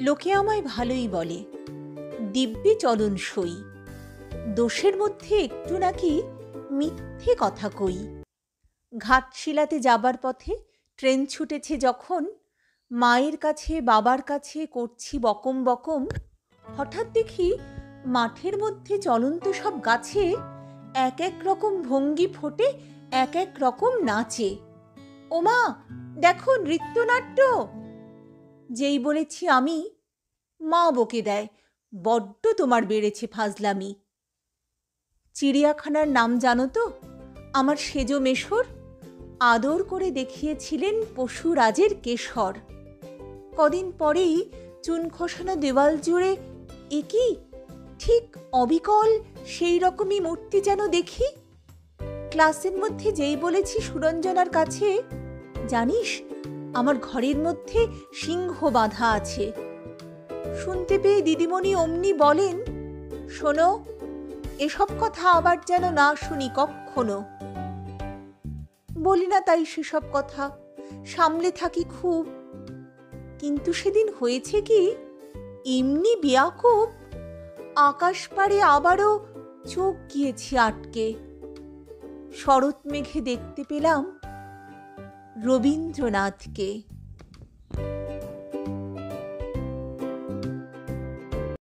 লোকে আমায় ভালোই বলে, দিব্যি চলন সই। দোষের মধ্যে একটু নাকি মিথ্যে কথা কই। ঘাটশিলাতে যাবার পথে ট্রেন ছুটেছে যখন, মায়ের কাছে বাবার কাছে করছি বকম বকম, হঠাৎ দেখি মাঠের মধ্যে চলন্ত সব গাছে এক এক রকম ভঙ্গি ফোটে, এক এক রকম নাচে। ওমা, দেখো নৃত্যনাট্য! যেই বলেছি আমি, মা বকে দেয়, বড্ড তোমার বেড়েছে ফাজলামি। চিড়িয়াখানার নাম জানো তো? আমার সেজ মেশর আদর করে দেখিয়েছিলেন পশুরাজের কেশর। কদিন পরেই চুন খসানো দেওয়াল জুড়ে একই ঠিক অবিকল সেই রকমই মূর্তি যেন দেখি। ক্লাসের মধ্যে যেই বলেছি সুরঞ্জনার কাছে, জানিস আমার ঘরের মধ্যে সিংহ বাঁধা আছে, শুনতে পেয়ে দিদিমণি অমনি বলেন, শোনো, এসব কথা আবার যেন না শুনি কক্ষনো। বলি না তাই সেসব কথা, সামলে থাকি খুব। কিন্তু সেদিন হয়েছে কি, এমনি বেয়াকুব, আকাশ পাড়ে আবারও চোখ গিয়েছি আটকে। শরৎ মেঘে দেখতে পেলাম রবীন্দ্রনাথকে।